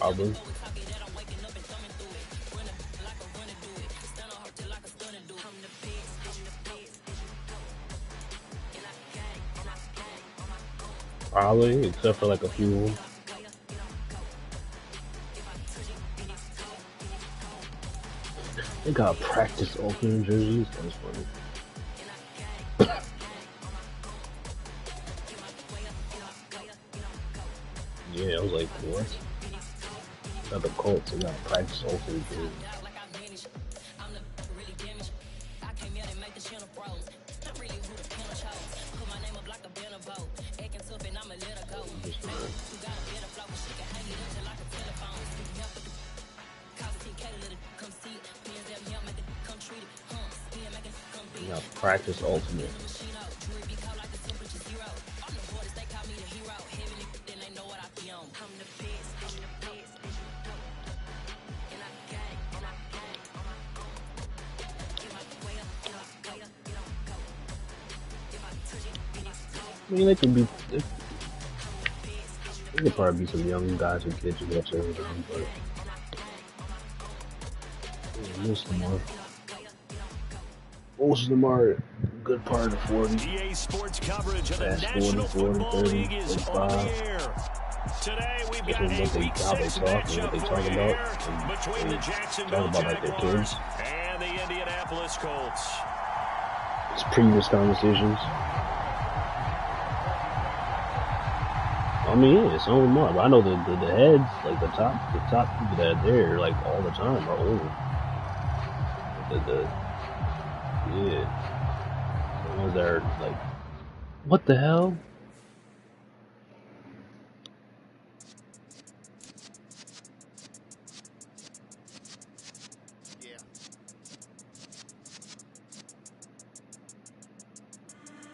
Probably. Probably, except for like a few of them. They got practice opening jerseys. That's funny. Yeah, I was like, what? Got the Colts. They got practice opening jerseys. Practice ultimate. I mean, they could be. They could probably be some young guys and kids who got turned down, but most of them are good part of the 40. EA Sports coverage of the National Football League is on the air. Today we've got a Week 6 matchup for you here between the Jacksonville Jaguars and the Indianapolis Colts. It's previous conversations. I mean, yeah, some of them are, but I know the heads, like the top people that are there, like all the time, are old. Yeah, the ones that are like, what the hell?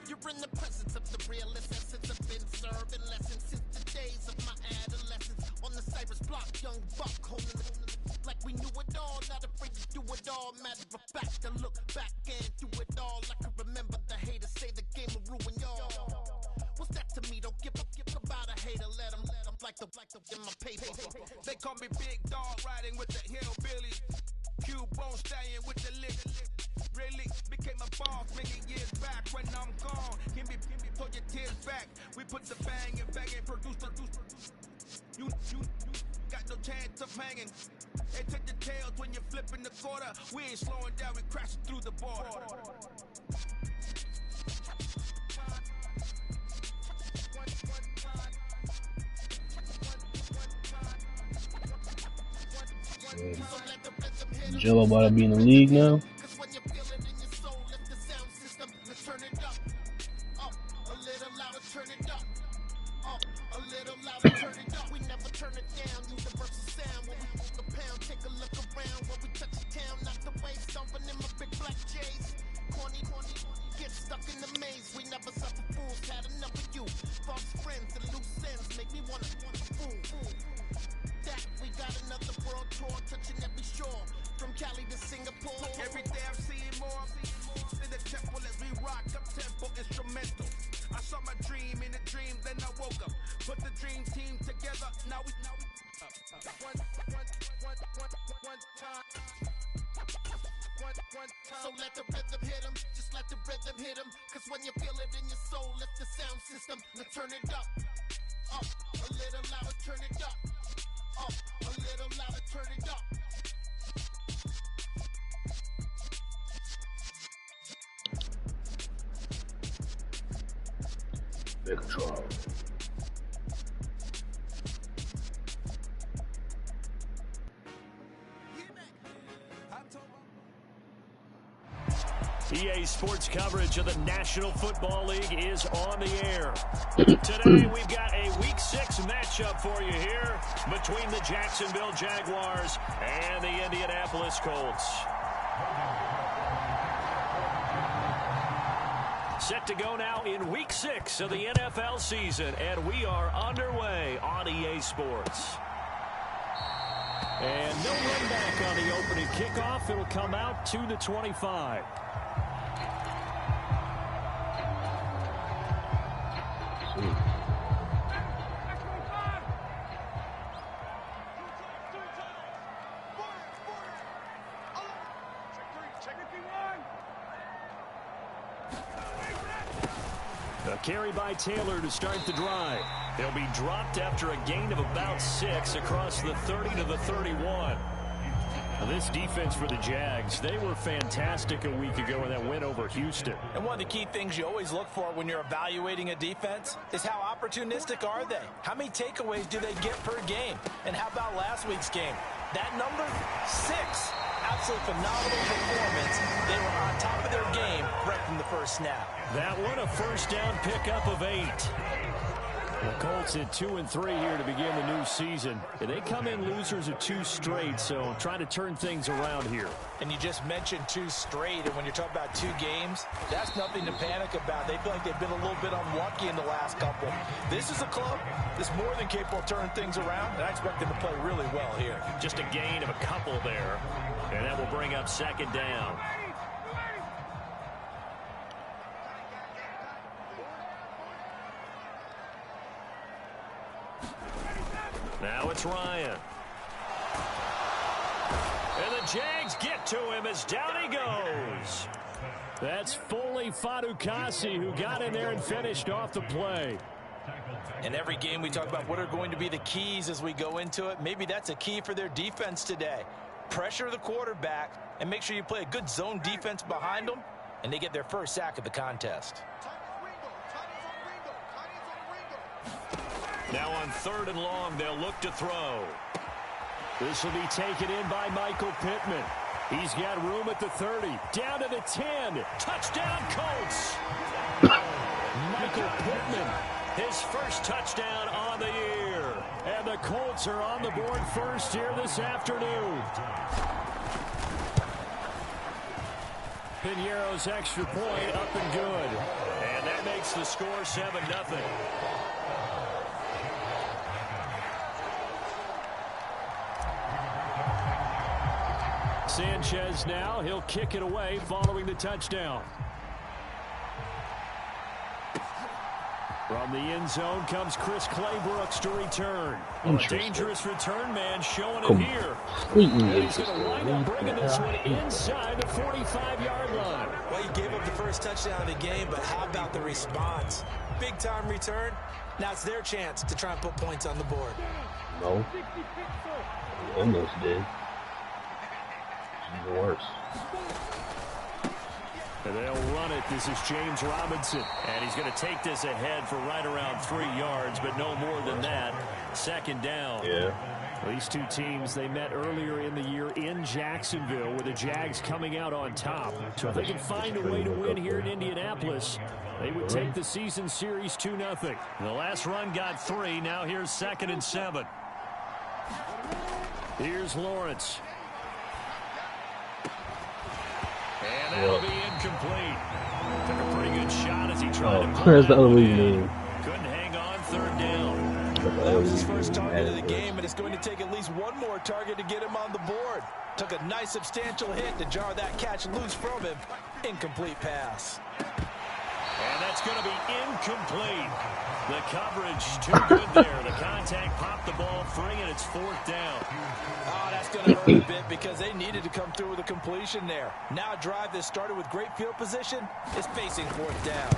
You're in the presence of the realest essence of been serving lessons since the days of my adolescence. On the Cyrus block, young buck holding like we knew it all, not afraid to do it all. Matter of fact, to look back and do it all. I can remember the haters say the game will ruin y'all. What's that to me? Don't give about a hater. Let them like the in my paper. They call me Big Dog, riding with the hillbillies. Q-Bone staying with the lick. Really became a boss many years back. When I'm gone, give me pull your tears back. We put the bang and produce. You got no chance of hanging. They take the tails when you're flipping the quarter. We ain't slowing down, we crashing through the border. Jello about to be in the league now. So let the rhythm hit him, just let the rhythm hit him. Cause when you feel it in your soul, lift the sound system. Now turn it up, a little louder, turn it up, a little louder, turn it up. Big control. EA Sports coverage of the National Football League is on the air. Today we've got a Week 6 matchup for you here between the Jacksonville Jaguars and the Indianapolis Colts. Set to go now in Week 6 of the NFL season, and we are underway on EA Sports. And no run back on the opening kickoff. It'll come out to the 25. A carry by Taylor to start the drive. He'll be dropped after a gain of about 6 across the 30 to the 31. Now this defense for the Jags, they were fantastic a week ago in that win over Houston. And one of the key things you always look for when you're evaluating a defense is how opportunistic are they? How many takeaways do they get per game? And how about last week's game? That number, 6. Absolutely phenomenal performance. They were on top of their game right from the first snap. That one a first down pickup of 8. The Colts at 2-3 here to begin the new season. And they come in losers of 2 straight, so trying to turn things around here. And you just mentioned 2 straight, and when you're talking about 2 games, that's nothing to panic about. They feel like they've been a little bit unlucky in the last couple. This is a club that's more than capable of turning things around, and I expect them to play really well here. Just a gain of a couple there, and that will bring up second down. Now it's Ryan. And the Jags get to him as down he goes. That's Foley Fadukasi who got in there and finished off the play. In every game we talk about what are going to be the keys as we go into it. Maybe that's a key for their defense today. Pressure the quarterback and make sure you play a good zone defense behind them, and they get their first sack of the contest. Now on 3rd and long, they'll look to throw. This will be taken in by Michael Pittman. He's got room at the 30. Down to the 10. Touchdown, Colts. Michael Pittman, his first touchdown on the year. And the Colts are on the board first here this afternoon. Piñeiro's extra point up and good. And that makes the score 7-0. Sanchez now, he'll kick it away following the touchdown. From the end zone comes Chris Claybrooks to return. Well, a dangerous return man showing it here. And he's going to wind up bringing this one inside the 45-yard line. Well, he gave up the first touchdown of the game, but how about the response? Big-time return. Now it's their chance to try and put points on the board. No. Almost did. Worse. And they'll run it. This is James Robinson. And he's going to take this ahead for right around 3 yards, but no more than that. Second down. Yeah. These two teams, they met earlier in the year in Jacksonville with the Jags coming out on top. So if they can find a way to win here in Indianapolis, they would take the season series 2-0. The last run got 3. Now here's 2nd and 7. Here's Lawrence. And that'll be incomplete. Took a pretty good shot as he tried to pull where's the that other one league in. name? Couldn't hang on 3rd down. That was his first target of the game, and it's going to take at least one more target to get him on the board. Took a nice substantial hit to jar that catch loose from him. Incomplete pass. And that's going to be incomplete. The coverage too good there. The contact popped the ball free, and it's 4th down. Oh, that's going to hurt a bit because they needed to come through with a completion there. Now a drive that started with great field position is facing 4th down.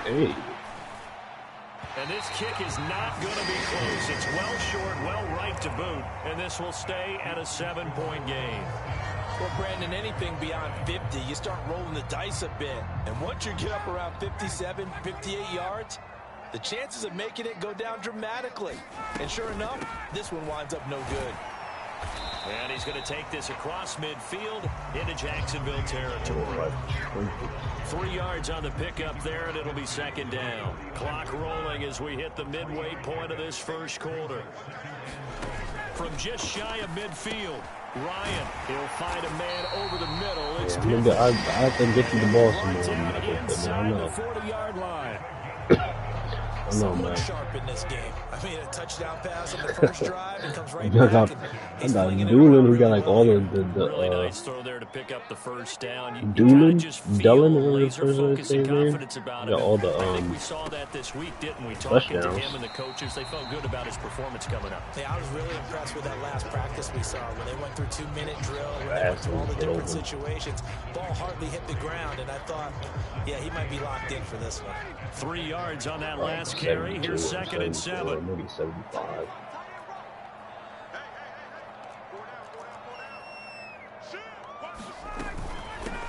Hey. And this kick is not going to be close. It's well short, well right to boot, and this will stay at a 7-point game. Well, Brandon, anything beyond 50, you start rolling the dice a bit. And once you get up around 57, 58 yards, the chances of making it go down dramatically. And sure enough, this one winds up no good. And he's going to take this across midfield into Jacksonville territory. 3 yards on the pickup there, and it'll be 2nd down. Clock rolling as we hit the midway point of this first quarter. From just shy of midfield, Ryan, he'll find a man over the middle. It's I have to get you the ball some more. Inside the 40-yard line. I know, Someone man. sharp in this game. I mean, a touchdown pass on the first drive and comes right I back. got He's flinging it Doolin around who got really like well all here. Really nice throw there to pick up the first down. You kind of Doolin, just feel Dillon, whatever the laser first one focus say and his name. confidence about He him. got all I think the we saw that this week, didn't we? Talking to touchdowns. him and the coaches, they felt good about his performance coming up. Yeah, I was really impressed with that last practice we saw when they went through 2-minute drill, when they went through all the different situations. Ball hardly hit the ground, and I thought, yeah, he might be locked in for this one. 3 yards on that last carry. Here's 2nd and 7. Maybe 75.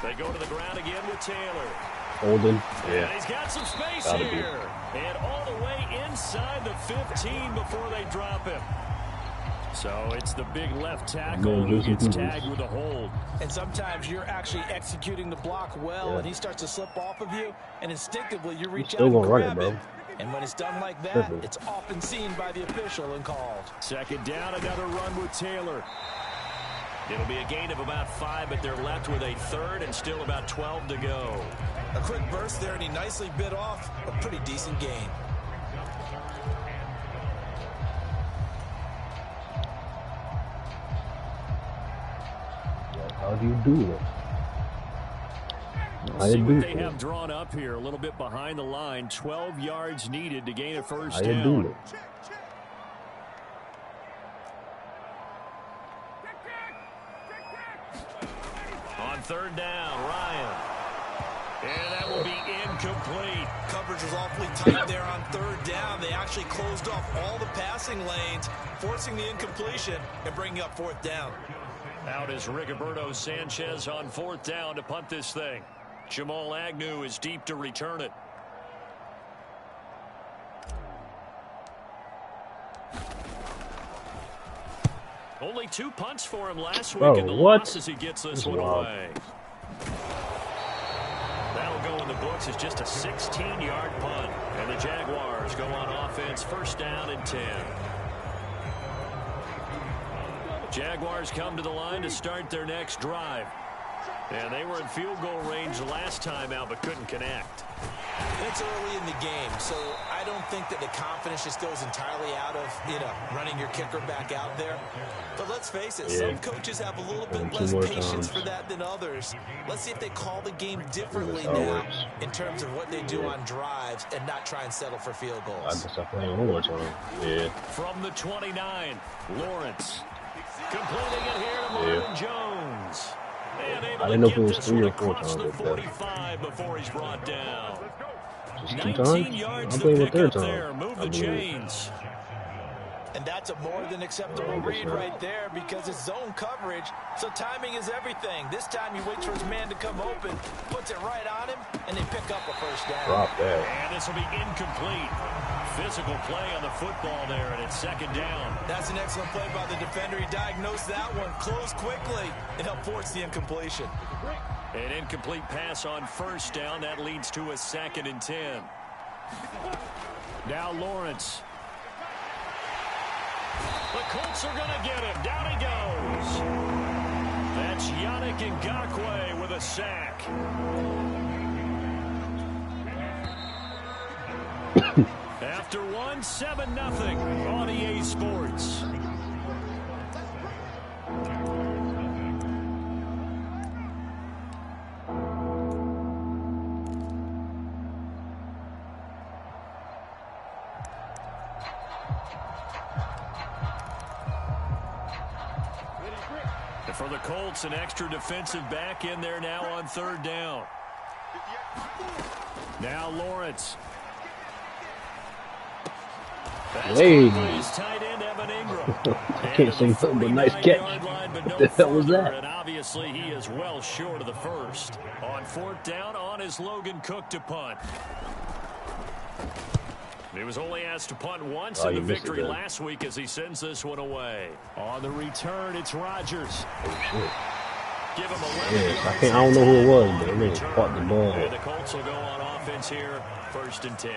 They go to the ground again with Taylor. Holding. And Yeah. he's got some space Gotta here. And all the way inside the 15 before they drop him. So it's the big left tackle who gets tagged with a hold. And sometimes you're actually executing the block well, and he starts to slip off of you, and instinctively you reach out and grab it. And when it's done like that, it's often seen by the official and called. 2nd down, another run with Taylor. It'll be a gain of about 5, but they're left with a 3rd and still about 12 to go. A quick burst there, and he nicely bit off a pretty decent gain. How do you do it? See what they have drawn up here. A little bit behind the line. 12 yards needed to gain a first down. On 3rd down, Ryan. And that will be incomplete. Coverage was awfully tight there on 3rd down. They actually closed off all the passing lanes, forcing the incompletion and bringing up 4th down. Out is Rigoberto Sanchez on 4th down to punt this thing. Jamal Agnew is deep to return it. Only 2 punts for him last week in the loss as he gets this one away. That'll go in the books as just a 16-yard punt. And the Jaguars go on offense, 1st down and 10. Jaguars come to the line to start their next drive. And they were in field goal range last time out, but couldn't connect. It's early in the game, so I don't think that the confidence just goes entirely out of, running your kicker back out there. But let's face it, some coaches have a little bit less patience for that than others. Let's see if they call the game differently now in terms of what they do on drives and not try and settle for field goals. I just have playing one more time. Yeah. From the 29, Lawrence completing it here to Marvin Jones. I didn't know if it was 3 or 4 times. The 45 before he's brought down. Just 2 times? I'm playing with 3rd time. Move the chains. And that's a more than acceptable read right there because it's zone coverage, so timing is everything. This time he waits for his man to come open, puts it right on him, and they pick up a first down. Drop that. And this will be incomplete. Physical play on the football there, and it's 2nd down. That's an excellent play by the defender. He diagnosed that one, closed quickly, and helped force the incompletion. An incomplete pass on 1st down. That leads to a 2nd and 10. Now Lawrence. The Colts are going to get him. Down he goes. That's Yannick Ngakoue with a sack. After 1, 7-0 on EA Sports. For the Colts, an extra defensive back in there now on 3rd down. Now Lawrence. Hey. Tight end Evan Ingram. I can't say something but nice catch. What the hell was that? And obviously he is well short of the first. On 4th down, on is Logan Cook to punt. He was only asked to punt once in the victory last week as he sends this one away. On the return, it's Rodgers. Oh, shit. Give him 11 I don't know who it was, but I mean, caught the ball. And the Colts will go on offense here, 1st and 10.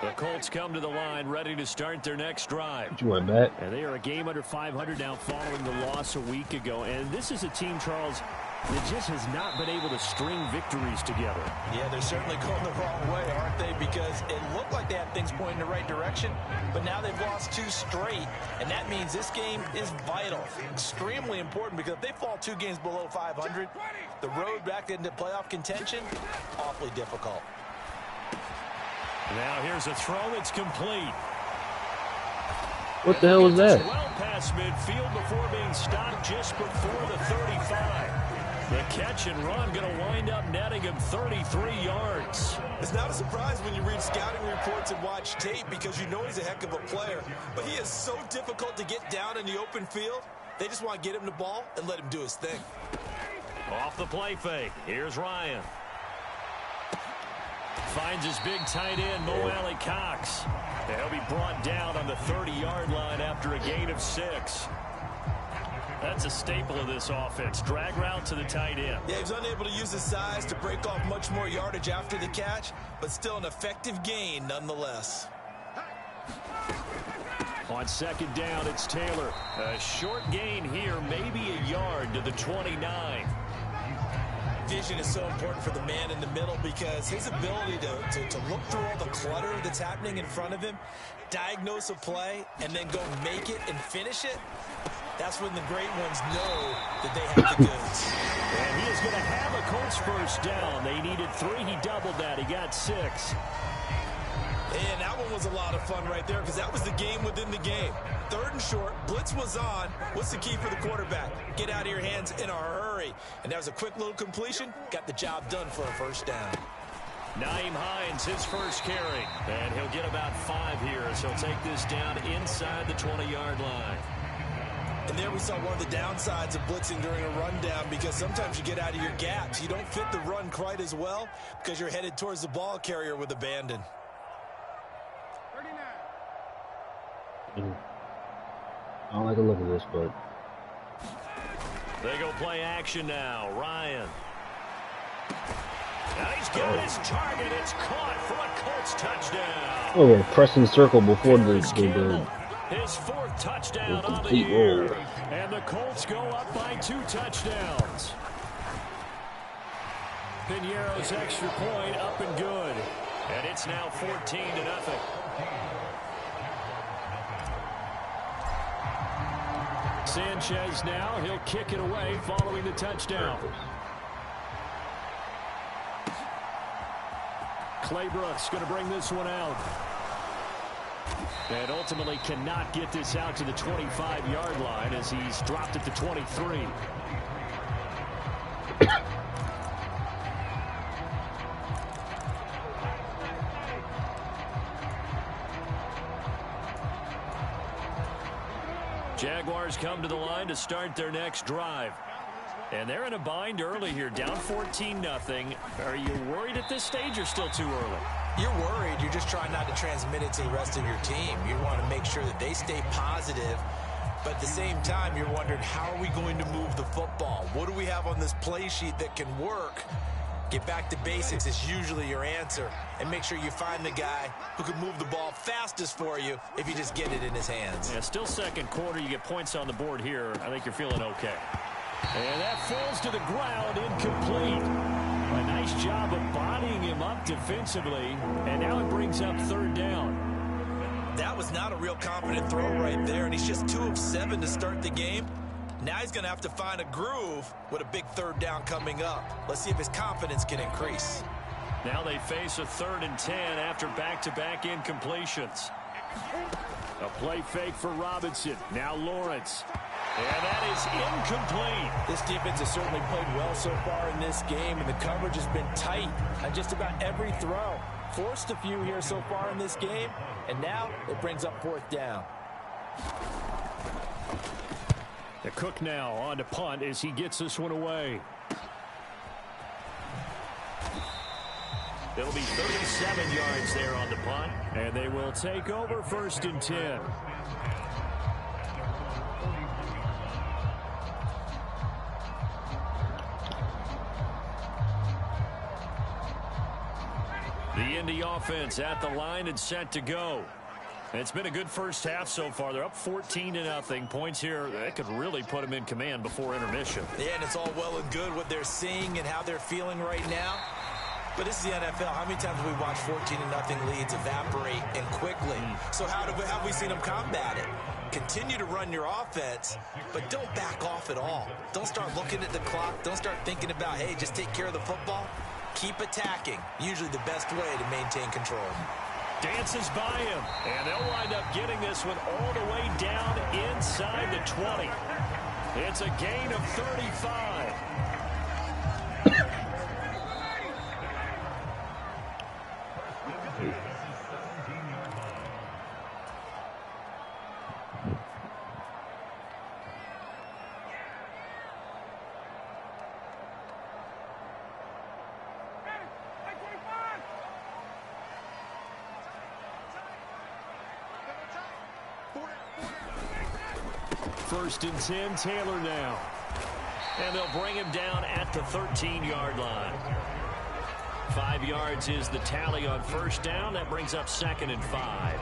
The Colts come to the line, ready to start their next drive. You went back. And they are a game under 500 now following the loss a week ago. And this is a team, Charles, that just has not been able to string victories together. Yeah, they're certainly going the wrong way, aren't they? Because it looked like they had things pointing in the right direction, but now they've lost 2 straight, and that means this game is vital, extremely important, because if they fall 2 games below 500, the road back into playoff contention, awfully difficult. Now here's a throw that's complete. What the hell was that? Well past midfield before being stopped just before the 35. The catch and run going to wind up netting him 33 yards. It's not a surprise when you read scouting reports and watch tape because you know he's a heck of a player. But he is so difficult to get down in the open field. They just want to get him the ball and let him do his thing. Off the play fake. Here's Ryan. Finds his big tight end, Mo Alley Cox. He'll be brought down on the 30-yard line after a gain of 6. That's a staple of this offense. Drag route to the tight end. Yeah, he was unable to use his size to break off much more yardage after the catch, but still an effective gain nonetheless. On second down, it's Taylor. A short gain here, maybe a yard to the 29. Vision is so important for the man in the middle because his ability to look through all the clutter that's happening in front of him, diagnose a play, and then go make it and finish it, that's when the great ones know that they have the goods. And he is going to have a Colts first down. They needed 3. He doubled that. He got 6. And that one was a lot of fun right there because that was the game within the game. 3rd and short, blitz was on. What's the key for the quarterback? Get out of your hands in a hurry. And that was a quick little completion. Got the job done for a first down. Nyheim Hines, his first carry. And he'll get about 5 here as he'll take this down inside the 20-yard line. And there we saw one of the downsides of blitzing during a rundown because sometimes you get out of your gaps. You don't fit the run quite as well because you're headed towards the ball carrier with abandon. I don't like the look of this, but they go play action now. Ryan. Now he's got his target. It's caught for a Colts touchdown. oh, pressing circle before the His 4th touchdown on the year. And the Colts go up by 2 touchdowns. Piñeiro's extra point up and good. And it's now 14-0. Sanchez now, he'll kick it away following the touchdown. Claybrooks going to bring this one out. And ultimately cannot get this out to the 25-yard line as he's dropped at the 23. Jaguars come to the line to start their next drive. And they're in a bind early here, down 14-0. Are you worried at this stage or still too early? You're worried. You're just trying not to transmit it to the rest of your team. You want to make sure that they stay positive. But at the same time, you're wondering, how are we going to move the football? What do we have on this play sheet that can work? Get back to basics is usually your answer. And make sure you find the guy who can move the ball fastest for you if you just get it in his hands. Yeah, still second quarter. You get points on the board here. I think you're feeling okay. And that falls to the ground, incomplete. A nice job of bodying him up defensively. And now it brings up 3rd down. That was not a real confident throw right there. And he's just 2 of 7 to start the game. Now he's going to have to find a groove with a big 3rd down coming up. Let's see if his confidence can increase. Now they face a 3rd and 10 after back-to-back incompletions. A play fake for Robinson. Now Lawrence. And that is incomplete. This defense has certainly played well so far in this game, and the coverage has been tight on just about every throw. Forced a few here so far in this game, and now it brings up 4th down. The Cook now on to punt as he gets this one away. It'll be 37 yards there on the punt, and they will take over 1st and 10. The Indy offense at the line and set to go. It's been a good first half so far. They're up 14-0. Points here, that could really put them in command before intermission. Yeah, and it's all well and good what they're seeing and how they're feeling right now. But this is the NFL. How many times have we watched 14-0 leads evaporate and quickly? So have we seen them combat it? Continue to run your offense, but don't back off at all. Don't start looking at the clock. Don't start thinking about, hey, just take care of the football. Keep attacking. Usually the best way to maintain control. Dances by him, and they'll wind up getting this one all the way down inside the 20. It's a gain of 35. First and 10, Taylor now. And they'll bring him down at the 13-yard line. 5 yards is the tally on first down. That brings up 2nd and 5.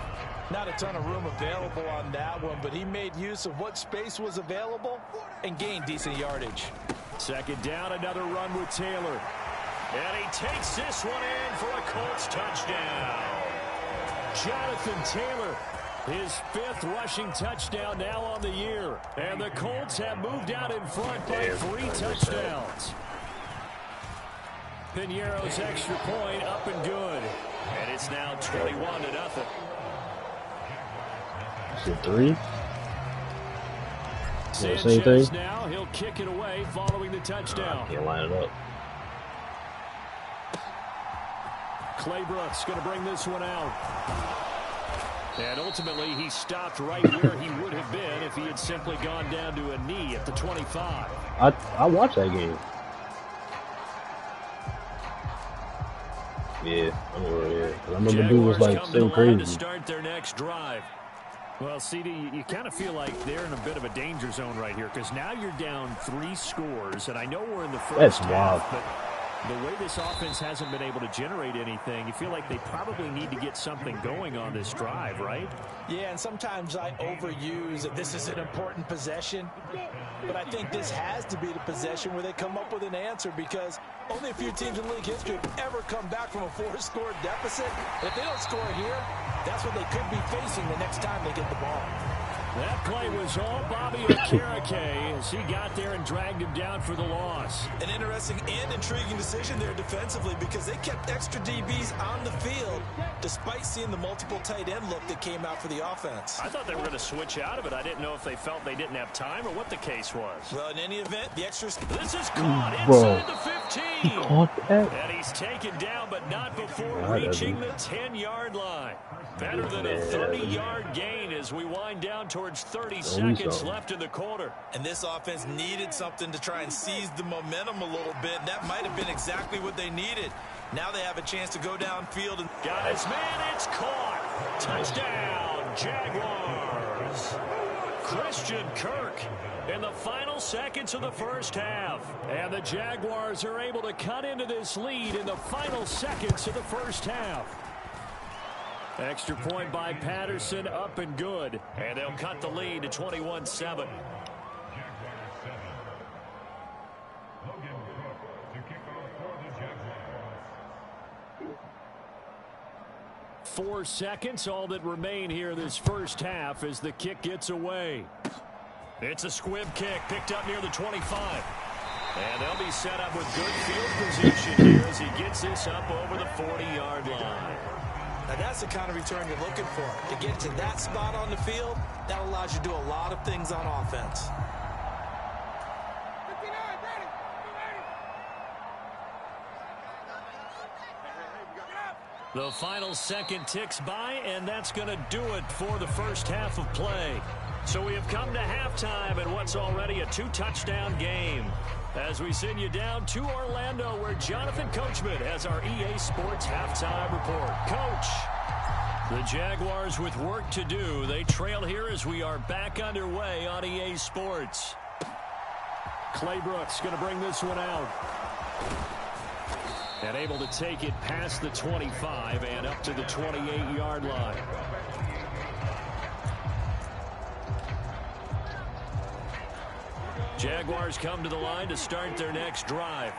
Not a ton of room available on that one, but he made use of what space was available and gained decent yardage. 2nd down, another run with Taylor. And he takes this one in for a Colts touchdown. Jonathan Taylor, his 5th rushing touchdown now on the year. And the Colts have moved out in front by 3 touchdowns. Piñeiro's extra point up and good. And it's now 21-0. Is it 3? Sanchez now, he'll kick it away following the touchdown. Can't line it up. Claybrook's going to bring this one out. And ultimately, he stopped right where he would have been if he had simply gone down to a knee at the 25. I watched that game. Yeah, I remember dude was like so crazy. To start their next drive. Well, CD, you kind of feel like they're in a bit of a danger zone right here because now you're down 3 scores, and I know we're in the first half, but the way this offense hasn't been able to generate anything, you feel like they probably need to get something going on this drive, right? Yeah, and sometimes I overuse that this is an important possession, but I think this has to be the possession where they come up with an answer because only a few teams in league history have ever come back from a 4-score deficit. If they don't score here, that's what they could be facing the next time they get the ball. That play was all Bobby Okereke as he got there and dragged him down for the loss. An interesting and intriguing decision there defensively because they kept extra DBs on the field despite seeing the multiple tight end look that came out for the offense. I thought they were going to switch out of it. I didn't know if they felt they didn't have time or what the case was. Well, in any event, the extras... This is caught inside the 15. He caught that? And he's taken down, but not before reaching the 10-yard line. Better than a 30-yard gain as we wind down towards 30 seconds left in the quarter. And this offense needed something to try and seize the momentum a little bit. And that might have been exactly what they needed. Now they have a chance to go downfield. And got his man, it's caught. Touchdown, Jaguars. Christian Kirk in the final seconds of the first half. And the Jaguars are able to cut into this lead in the final seconds of the first half. Extra point by Patterson, up and good. And they'll cut the lead to 21-7. 4 seconds, all that remain here this first half as the kick gets away. It's a squib kick picked up near the 25. And they'll be set up with good field position here as he gets this up over the 40-yard line. Now that's the kind of return you're looking for. To get to that spot on the field, that allows you to do a lot of things on offense. The final second ticks by, and that's going to do it for the first half of play. So we have come to halftime in what's already a 2-touchdown game. As we send you down to Orlando, where Jonathan Coachman has our EA Sports halftime report. Coach, the Jaguars with work to do. They trail here as we are back underway on EA Sports. Claybrook's going to bring this one out. And able to take it past the 25 and up to the 28-yard line. Jaguars come to the line to start their next drive.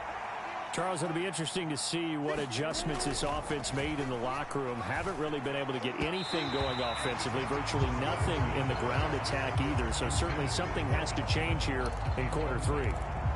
Charles, it'll be interesting to see what adjustments this offense made in the locker room. Haven't really been able to get anything going offensively, virtually nothing in the ground attack either. So certainly something has to change here in quarter three.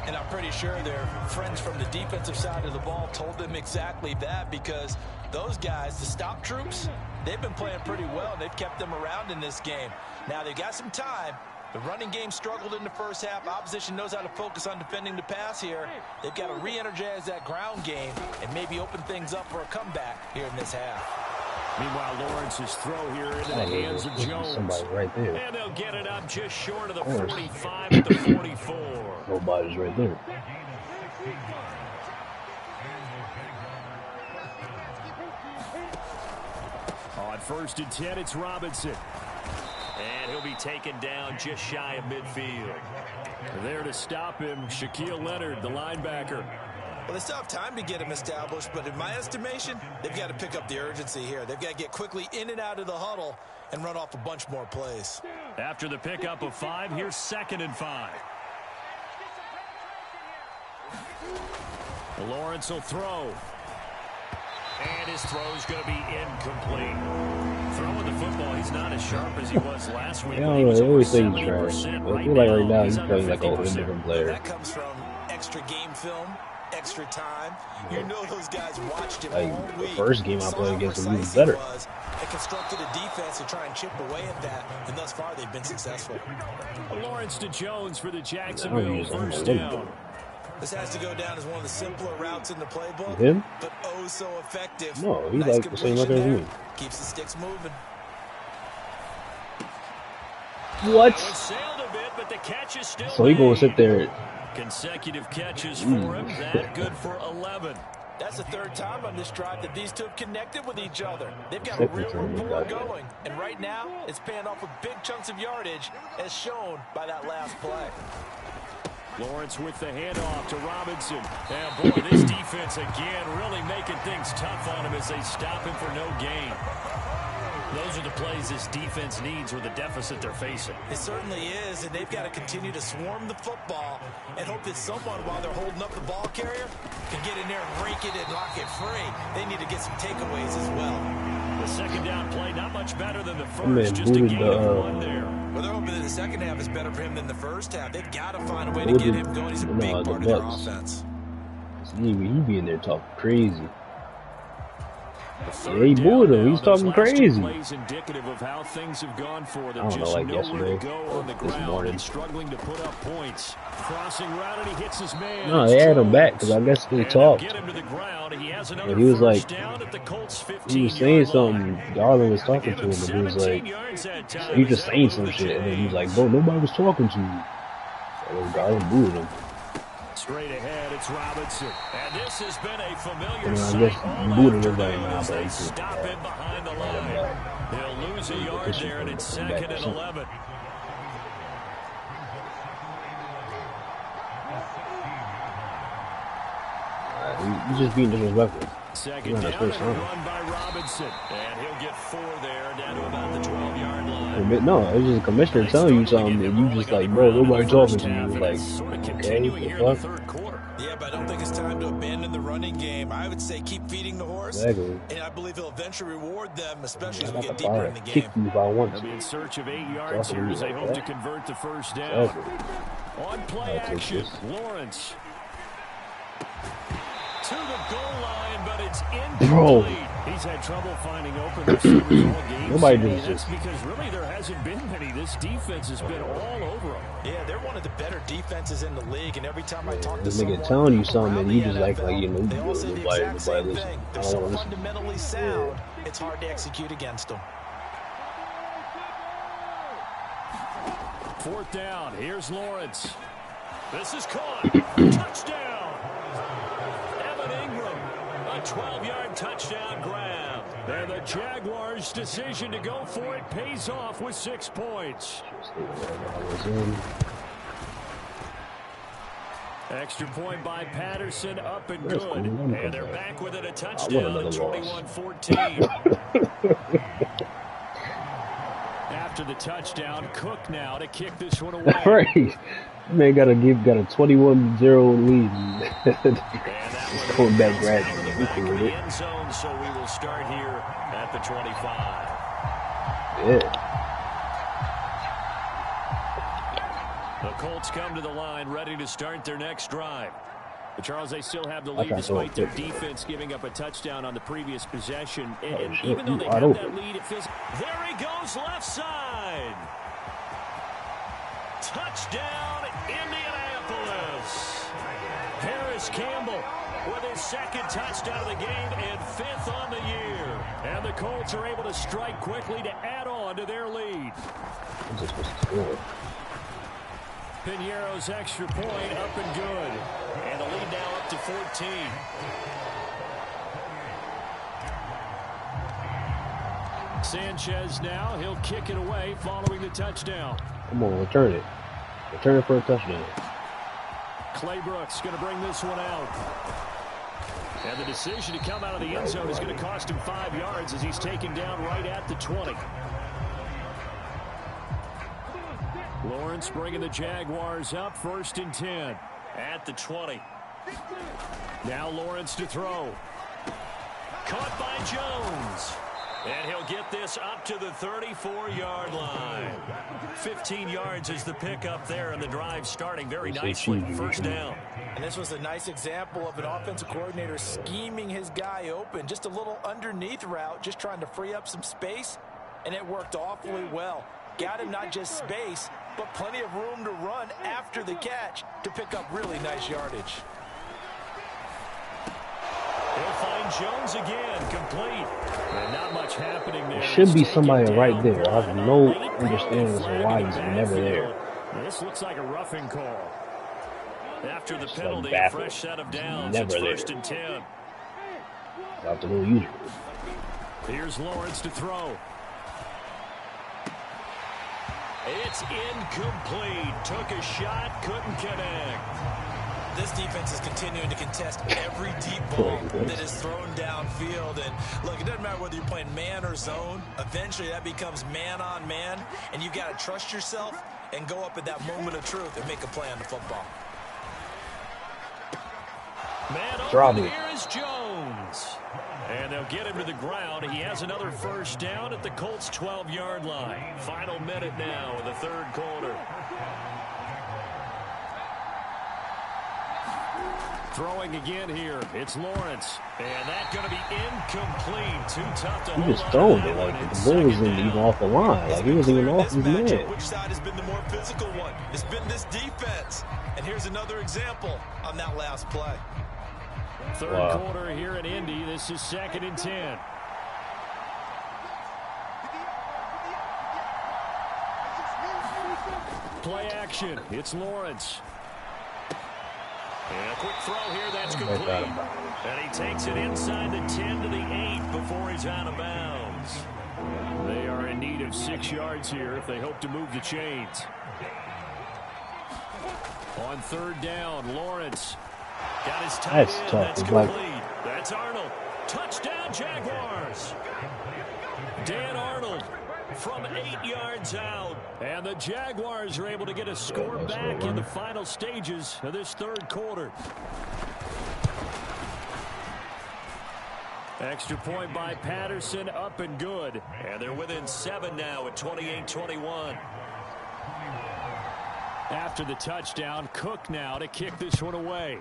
And I'm pretty sure their friends from the defensive side of the ball told them exactly that, because those guys, the stop troops, they've been playing pretty well. They've kept them around in this game. Now they've got some time. The running game struggled in the first half. Opposition knows how to focus on defending the pass here. They've got to re-energize that ground game and maybe open things up for a comeback here in this half. Meanwhile, Lawrence's throw here into the hands of Jones. Somebody right there. And they'll get it up just short of the 45 at the 44. Nobody's right there. On 1st and 10, it's Robinson. And he'll be taken down just shy of midfield. There to stop him, Shaquille Leonard, the linebacker. Well, they still have time to get him established, but in my estimation, they've got to pick up the urgency here. They've got to get quickly in and out of the huddle and run off a bunch more plays. After the pickup of 5, here's 2nd and 5. Lawrence will throw. And his throw's going to be incomplete. Throwing the football, he's not as sharp as he was last week. I don't know, they always say he's trash. I feel like right now he's playing like a whole different player. That comes from extra game film, extra time. You know those guys watched him Like, all the week. first game I played against him, he was better. And constructed a defense to try and chip away at that, and thus far they've been successful. Lawrence to Jones for the Jacksonville first down. This has to go down as one of the simpler routes in the playbook, Him? but oh so effective. No, he's Nice like the same record as me. Keeps the sticks moving. What? Sailed a bit, but the catch is still So he gonna sit there. Consecutive catches for him. That good for 11. That's the 3rd time on this drive that these two have connected with each other. They've got a real rapport going. And right now, it's paying off with big chunks of yardage, as shown by that last play. Lawrence with the handoff to Robinson. And boy, this defense again really making things tough on him as they stop him for no gain. Those are the plays this defense needs with the deficit they're facing. It certainly is, and they've got to continue to swarm the football and hope that someone, while they're holding up the ball carrier, can get in there and break it and lock it free. They need to get some takeaways as well. The second down play, not much better than the Man, first, just a gain of 1 there. Well, they're hoping that the second half is better for him than the first half. They've got to find a way to get him going. He's a big part of their offense. He be in there talking crazy. Yeah, he booed him. He's talking crazy. Indicative of how things have gone for them. I don't know, like yesterday, this morning. Struggling to put up points. Crossing route and he hits his man. No, they had him back because I guess they talked. Get him to the ground. He has But he was like, he was saying something. Garland was talking to him, and he was like, he just saying some shit, and then he was like, bro, nobody was talking to you. So Garland booed him. Straight ahead, it's Robinson. And this has been a familiar And I sight guess all booed him afternoon like, nah, as but they he's stop him behind the line. They'll lose a yard there, and it's 2nd and 11. He's just being disrespectful. Second down and a run by Robinson. And he'll get 4 there, down to about the 12-yard line. No, it's just a commissioner telling you something, and you just like, bro, nobody talking to you. Like, okay, what the fuck? Yeah, but I don't think it's time to abandon the running game. I would say keep feeding the horse. Exactly. And I believe he'll eventually reward them, especially as we I get got deeper in the kick game. you if I want They'll to. be in search of 8 yards here as they hope to convert the first down. On play action, Lawrence. To the goal line, but it's incomplete. Bro. He's had trouble finding open receivers all game. Nobody does That's this. because really there hasn't been many. This defense has been all over them. Yeah, they're one of the better defenses in the league, and every time I talk to This someone nigga telling you something, around and the you just like NFL, you know, they all say the nobody exact same listen. thing. I They're don't so want to listen. fundamentally sound, it's hard to execute against them. 4th down. Here's Lawrence. This is caught. Touchdown. Evan Ingram. A 12-yard touchdown grab. And the Jaguars' decision to go for it pays off with 6 points. Extra point by Patterson, up and good. And they're back with it, a touchdown at 21-14. After the touchdown, Cook now to kick this one away. Right. Man got a 21-0 lead. He's going back gradually. The end zone, so we will start here at the 25. Yeah. The Colts come to the line, ready to start their next drive. But Charles, they still have the lead despite their defense giving up a touchdown on the previous possession. And even though they have that lead, it feels... There he goes, left side. Touchdown, Indianapolis. Harris Campbell with his second touchdown of the game and 5th on the year. And the Colts are able to strike quickly to add on to their lead. Piñeiro's extra point up and good. And the lead now up to 14. Sanchez now, he'll kick it away following the touchdown. Come on, return it. Return it for a touchdown. Clay Brooks going to bring this one out. And the decision to come out of the end zone is going to cost him 5 yards as he's taken down right at the 20. Lawrence bringing the Jaguars up, 1st and 10 at the 20. Now Lawrence to throw. Caught by Jones. And he'll get this up to the 34-yard line. 15 yards is the pickup there, and the drive starting very nicely. 1st down. And this was a nice example of an offensive coordinator scheming his guy open. Just a little underneath route, just trying to free up some space, and it worked awfully well. Got him not just space, but plenty of room to run after the catch to pick up really nice yardage. He'll find Jones again, complete. And not much happening there. There should be somebody right there. I have no understanding as to why he's never there. This looks like a roughing call. After the penalty, like a fresh set of downs. Never it's 1st there. and 10. About the little usual. Here's Lawrence to throw. It's incomplete. Took a shot, couldn't connect. This defense is continuing to contest every deep ball that is thrown downfield. And look, it doesn't matter whether you're playing man or zone. Eventually, that becomes man on man. And you've got to trust yourself and go up at that moment of truth and make a play on the football. Man open, here is Jones. And they'll get him to the ground. He has another 1st down at the Colts' 12-yard line. Final minute now in the 3rd quarter. Throwing again here. It's Lawrence. And that's going to be incomplete. Too tough to hold on. He just throwing it. Like, the ball wasn't even off the line. Like, he wasn't even off his man. Which side has been the more physical one? It's been this defense. And here's another example on that last play. 3rd quarter here in Indy. This is 2nd and 10. Play action. It's Lawrence. And a quick throw here. That's complete. And he takes it inside the 10 to the 8 before he's out of bounds. They are in need of 6 yards here if they hope to move the chains. On 3rd down, Lawrence got his tight end. That's complete. That's Arnold. Touchdown, Jaguars. Dan Arnold from 8 yards out. And the Jaguars are able to get a score back in the final stages of this 3rd quarter. Extra point by Patterson, up and good. And they're within 7 now at 28-21. After the touchdown, Cook now to kick this one away.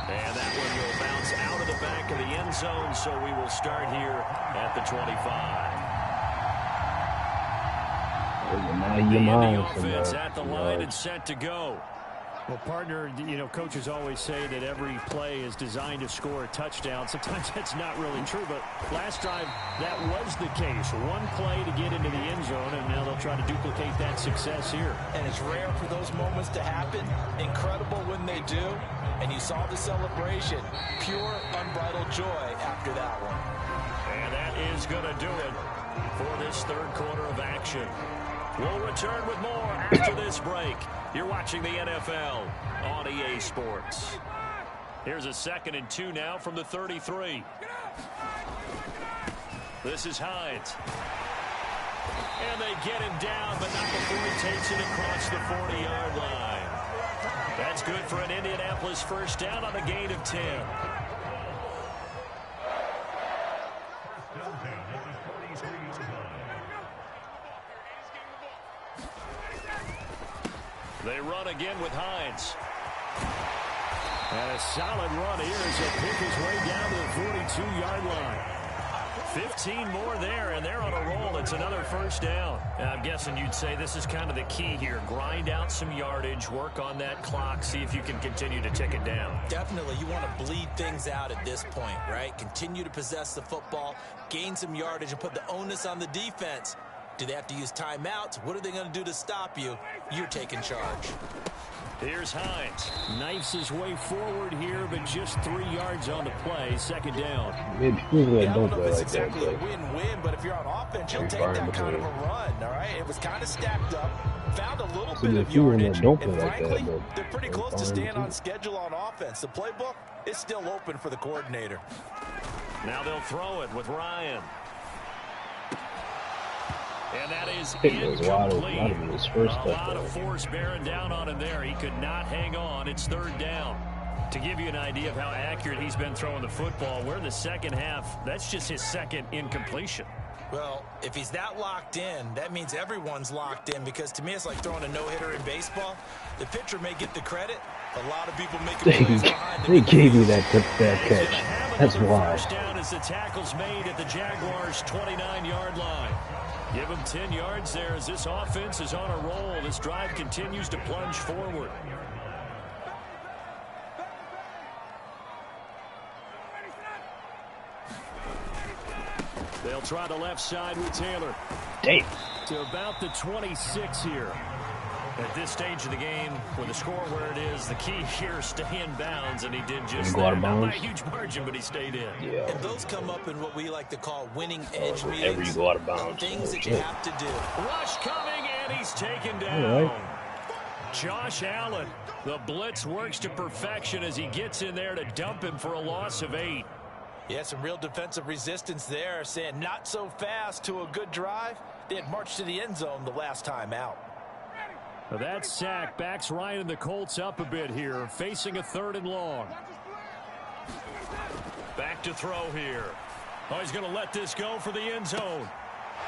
And that one will bounce out of the back of the end zone, so we will start here at the 25. The offense at the line and set to go. Well, partner, you know, coaches always say that every play is designed to score a touchdown. Sometimes that's not really true, but last drive, that was the case. One play to get into the end zone, and now they'll try to duplicate that success here. And it's rare for those moments to happen. Incredible when they do. And you saw the celebration. Pure, unbridled joy after that one. And that is going to do it for this 3rd quarter of action. We'll return with more after this break. You're watching the NFL on EA Sports. Here's a 2nd and 2 now from the 33. This is Hines. And they get him down, but not before he takes it across the 40-yard line. That's good for an Indianapolis first down on a gain of 10. They run again with Hines. And a solid run here as he'll pick his way down to the 42-yard line. 15 more there, and they're on a roll. It's another first down. I'm guessing you'd say this is kind of the key here. Grind out some yardage, work on that clock, see if you can continue to tick it down. Definitely, you want to bleed things out at this point, right? Continue to possess the football, gain some yardage, and put the onus on the defense. Do they have to use timeouts? What are they going to do to stop you? You're taking charge. Here's Hines. Knifes his way forward here, but just 3 yards on the play. 2nd down. Maybe people that I don't don't know play if it's like that, exactly a win-win, but if you're on offense, you'll take that kind of a run, all right? It was kind of stacked up, found a little bit of yardage, and frankly, they're pretty close to staying on schedule on offense. The playbook is still open for the coordinator. Now they'll throw it with Ryan. And that is incomplete. A lot of force bearing down on him there. He could not hang on. It's 3rd down. To give you an idea of how accurate he's been throwing the football, we're in the second half. That's just his 2nd incompletion. Well, if he's that locked in, that means everyone's locked in, because to me it's like throwing a no-hitter in baseball. The pitcher may get the credit. A lot of people make plays behind him. They gave you that catch. That's why. First down as the tackle's made at the Jaguars' 29-yard line. Give him 10 yards there as this offense is on a roll. This drive continues to plunge forward. They'll try the left side with Taylor. Damn. To about the 26 here. At this stage of the game, with the score where it is, the key here, stay in bounds, and he did just that. Not by a huge margin, but he stayed in. Yeah. And those come up in what we like to call winning edge meetings. Whenever you go out of bounds. Things that you have to do. Rush coming, and he's taken down. Josh Allen. The blitz works to perfection as he gets in there to dump him for a loss of 8. Yeah, some real defensive resistance there, saying not so fast to a good drive. They had marched to the end zone the last time out. That sack backs Ryan and the Colts up a bit here, facing a 3rd and long. Back to throw here. Oh, he's going to let this go for the end zone.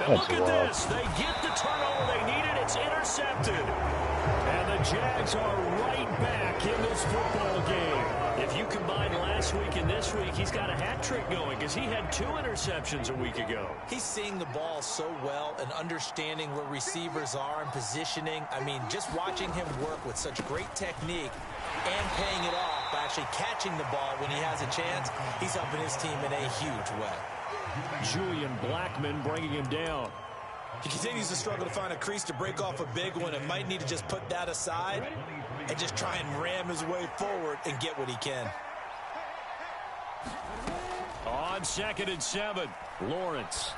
And look at this. They get the turnover they needed. It's intercepted. And the Jags are right back in this football game. If you combine last week and this week, he's got a hat trick going because he had 2 interceptions a week ago. He's seeing the ball so well and understanding where receivers are and positioning. I mean, just watching him work with such great technique and paying it off by actually catching the ball when he has a chance, he's helping his team in a huge way. Julian Blackmon bringing him down. He continues to struggle to find a crease to break off a big one and might need to just put that aside and just try and ram his way forward and get what he can. On 2nd and 7, Lawrence.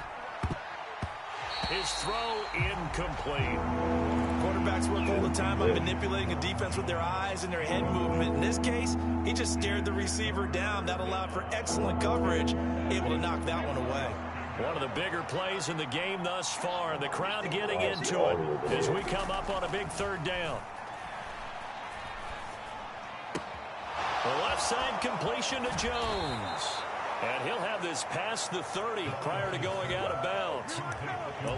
His throw incomplete. Quarterbacks work all the time on manipulating a defense with their eyes and their head movement. In this case, he just stared the receiver down. That allowed for excellent coverage, able to knock that one away. One of the bigger plays in the game thus far, and the crowd getting into it as we come up on a big 3rd down. The left side completion to Jones. And he'll have this past the 30 prior to going out of bounds.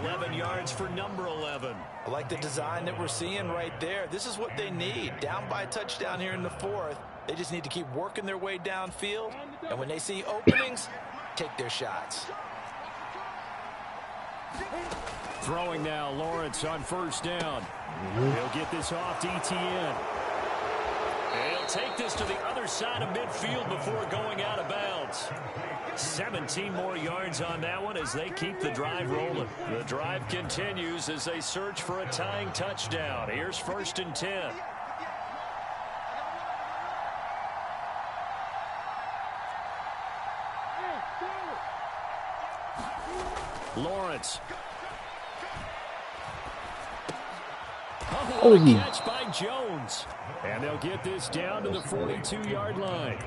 11 yards for number 11. I like the design that we're seeing right there. This is what they need. Down by a touchdown here in the 4th. They just need to keep working their way downfield. And when they see openings, take their shots. Throwing now, Lawrence on 1st down. He'll get this off to ETN. And he'll take this to the other side of midfield before going out of bounds. 17 more yards on that one as they keep the drive rolling. The drive continues as they search for a tying touchdown. Here's 1st and 10. Lawrence. Oh, The catch by Jones. And they'll get this down to the 42-yard line.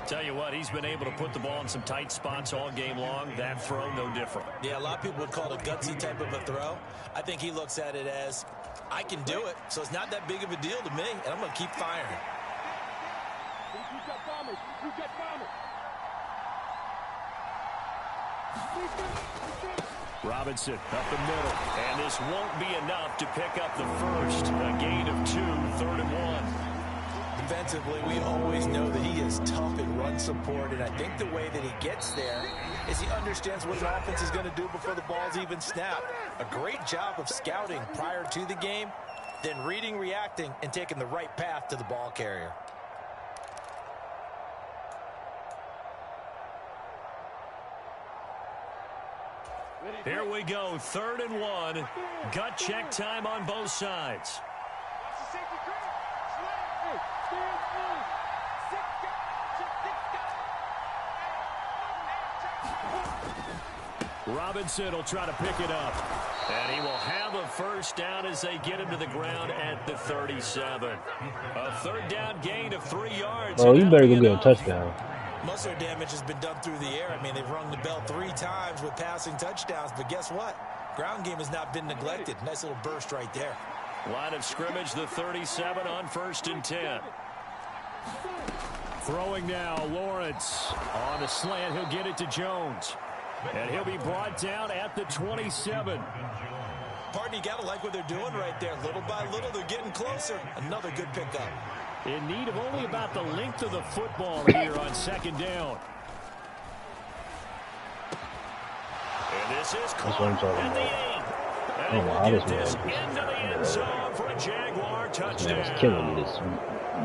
Tell you what, he's been able to put the ball in some tight spots all game long. That throw, no different. Yeah, a lot of people would call it a gutsy type of a throw. I think he looks at it as, I can do it, so it's not that big of a deal to me, and I'm going to keep firing. Robinson up the middle, and this won't be enough to pick up the first. A gain of 2, 3rd and 1. Defensively, we always know that he is tough in run support, and I think the way that he gets there is he understands what an offense is going to do before the ball's even snapped. A great job of scouting prior to the game, then reading, reacting, and taking the right path to the ball carrier. Here we go, 3rd and 1. Gut check time on both sides. Robinson will try to pick it up. And he will have a first down as they get him to the ground at the 37. A 3rd down gain of 3 yards. Oh, you better go get a touchdown. Most of their damage has been done through the air. I mean, they've rung the bell 3 times with passing touchdowns. But guess what? Ground game has not been neglected. Nice little burst right there. Line of scrimmage, the 37 on 1st and 10. Throwing now, Lawrence. On the slant, he'll get it to Jones. And he'll be brought down at the 27. Partner, you got to like what they're doing right there. Little by little, they're getting closer. Another good pickup. In need of only about the length of the football here on 2nd down. And this is caught at the 8. And wow, get this into the end zone for a Jaguar touchdown. This killing me, this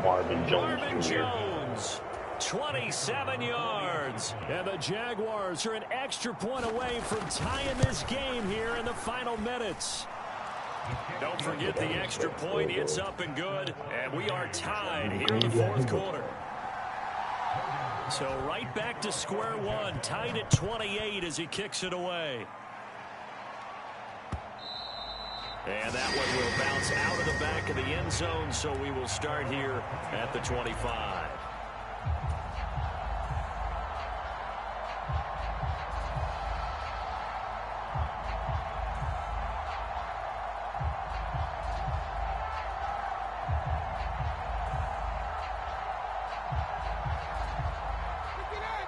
Marvin Jones. Marvin Jones, 27 yards. And the Jaguars are an extra point away from tying this game here in the final minutes. Don't forget the extra point. It's up and good. And we are tied here in the 4th quarter. So right back to square one. Tied at 28 as he kicks it away. And that one will bounce out of the back of the end zone. So we will start here at the 25.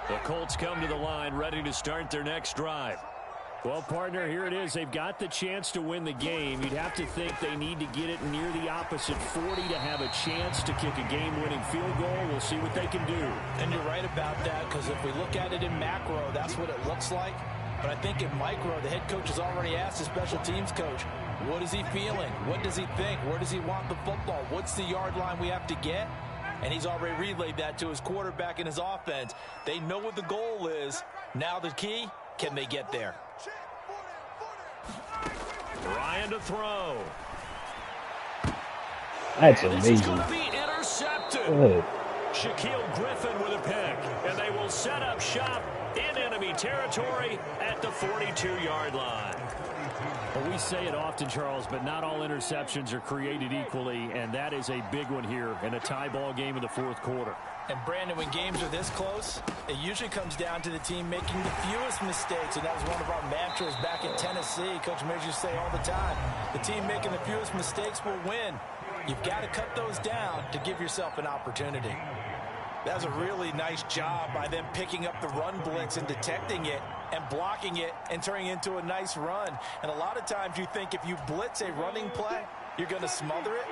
The Colts come to the line ready to start their next drive. Well, partner, here it is. They've got the chance to win the game. You'd have to think they need to get it near the opposite 40 to have a chance to kick a game-winning field goal. We'll see what they can do. And you're right about that, because if we look at it in macro, that's what it looks like. But I think in micro, the head coach has already asked the special teams coach, what is he feeling? What does he think? Where does he want the football? What's the yard line we have to get? And he's already relayed that to his quarterback and his offense. They know what the goal is. Now the key, can they get there? Ryan to throw. That's and amazing. This is going to be intercepted. Good. Shaquille Griffin with a pick. And they will set up shop in enemy territory at the 42-yard line. Well, we say it often, Charles, but not all interceptions are created equally, and that is a big one here in a tie ball game in the 4th quarter. And, Brandon, when games are this close, it usually comes down to the team making the fewest mistakes, and that was one of our mantras back in Tennessee. Coach Major used to say all the time, the team making the fewest mistakes will win. You've got to cut those down to give yourself an opportunity. That was a really nice job by them picking up the run blitz and detecting it and blocking it and turning it into a nice run. And a lot of times you think if you blitz a running play, you're going to smother it.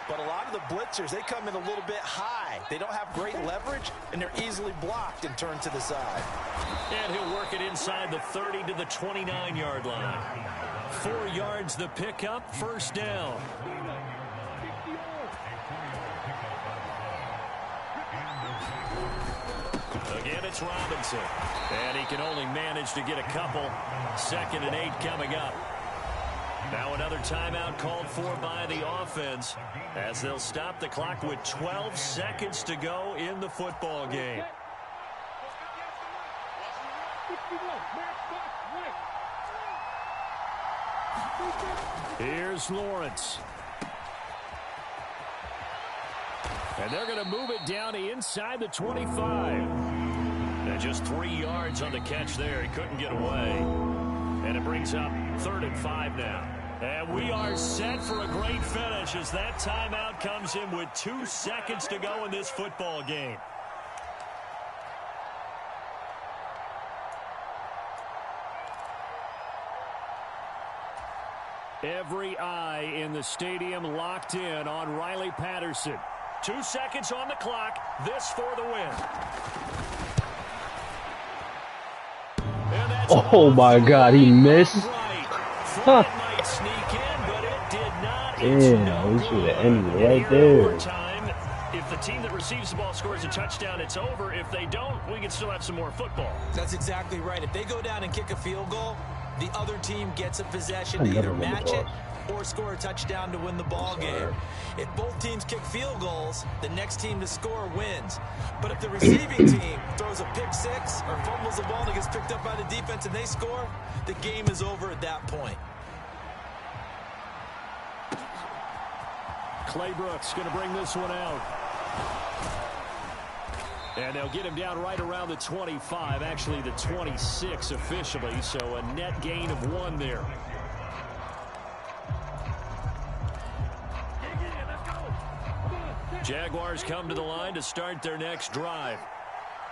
But a lot of the blitzers, they come in a little bit high. They don't have great leverage, and they're easily blocked and turned to the side. And he'll work it inside the 30 to the 29-yard line. 4 yards the pickup, 1st down. Again, it's Robinson. And he can only manage to get a couple. 2nd and 8 coming up. Now another timeout called for by the offense as they'll stop the clock with 12 seconds to go in the football game. Here's Lawrence. And they're going to move it down to inside the 25. And just 3 yards on the catch there. He couldn't get away. And it brings up 3rd and 5 now. And we are set for a great finish as that timeout comes in with 2 seconds to go in this football game. Every eye in the stadium locked in on Riley Patterson. 2 seconds on the clock. This for the win. Oh my God, he missed. Huh. Damn, we should have ended right there. If the team that receives the ball scores a touchdown, it's over. If they don't, we can still have some more football. That's exactly right. If they go down and kick a field goal, the other team gets a possession to either match it or score a touchdown to win the ball game. If both teams kick field goals, the next team to score wins. But if the receiving team throws a pick six or fumbles the ball and it gets picked up by the defense and they score, the game is over at that point. Claybrooks going to bring this one out. And they'll get him down right around the 25, actually the 26 officially, so a net gain of 1 there. Jaguars come to the line to start their next drive.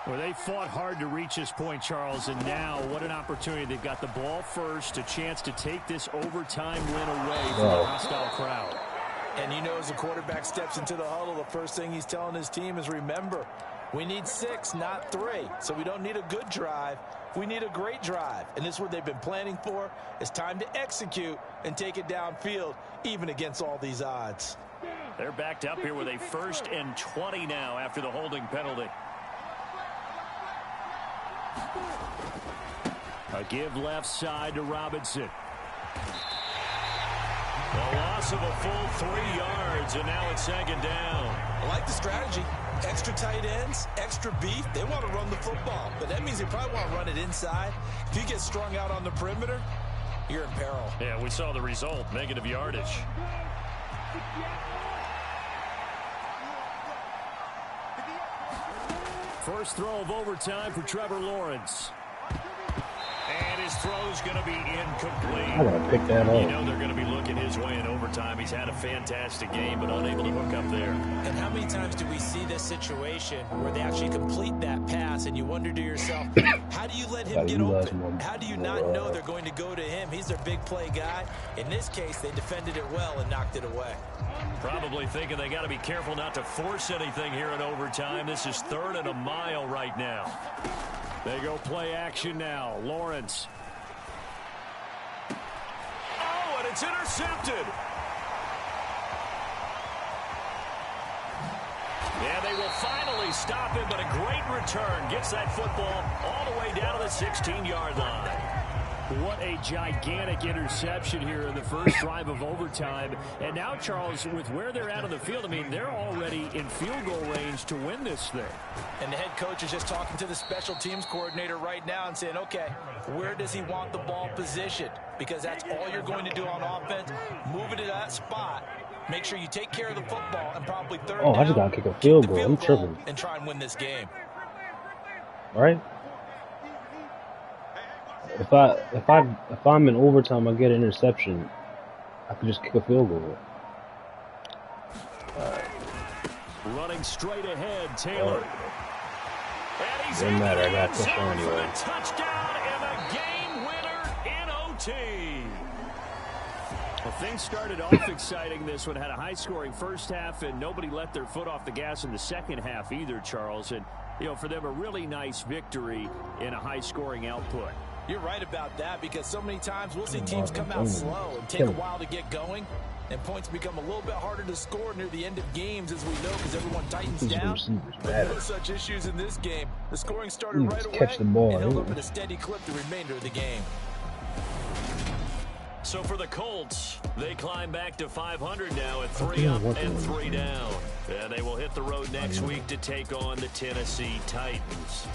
Well, they fought hard to reach this point, Charles, and now what an opportunity. They've got the ball first, a chance to take this overtime win away from the hostile crowd. And you know, as the quarterback steps into the huddle, the first thing he's telling his team is, remember, we need 6, not 3. So we don't need a good drive. We need a great drive. And this is what they've been planning for. It's time to execute and take it downfield, even against all these odds. They're backed up here with a 1st and 20 now after the holding penalty. A give left side to Robinson. The loss of a full 3 yards, and now it's 2nd down. I like the strategy. Extra tight ends, extra beef. They want to run the football, but that means they probably want to run it inside. If you get strung out on the perimeter, you're in peril. Yeah, we saw the result, negative yardage. First throw of overtime for Trevor Lawrence. And his throw's going to be incomplete. I gotta pick that up. You know they're going to be looking his way in overtime. He's had a fantastic game, but unable to hook up there. And how many times do we see this situation where they actually complete that pass and you wonder to yourself, how do you let him get open? How do you not know they're going to go to him? He's their big play guy. In this case, they defended it well and knocked it away. Probably thinking they got to be careful not to force anything here in overtime. This is 3rd and a mile right now. They go play action now. Lawrence. Oh, and it's intercepted. Yeah, they will finally stop him, but a great return. Gets that football all the way down to the 16-yard line. What a gigantic interception here in the first drive of overtime. And now, Charles, with where they're at on the field, I mean, they're already in field goal range to win this thing. And the head coach is just talking to the special teams coordinator right now and saying, okay, where does he want the ball positioned? Because that's all you're going to do on offense. Move it to that spot. Make sure you take care of the football and probably 3rd down. I just gotta kick a field goal. I'm tripping. And try and win this game. All right. If I'm in overtime, I get an interception. I could just kick a field goal. Running straight ahead, Taylor. And he's Doesn't matter. I got touchdown anyway. Touchdown and a game winner in OT. Well, things started off exciting. This one had a high-scoring first half, and nobody let their foot off the gas in the second half either, Charles. And, you know, for them, a really nice victory in a high-scoring output. You're right about that, because so many times we'll see teams come out slow and take a while to get going, and points become a little bit harder to score near the end of games, as we know, because everyone tightens down. But no such issues in this game. The scoring started right away, catch the ball, and held up at a steady clip the remainder of the game. So for the Colts, they climb back to 500 now at 3 up and 3 down. And they will hit the road next week to take on the Tennessee Titans.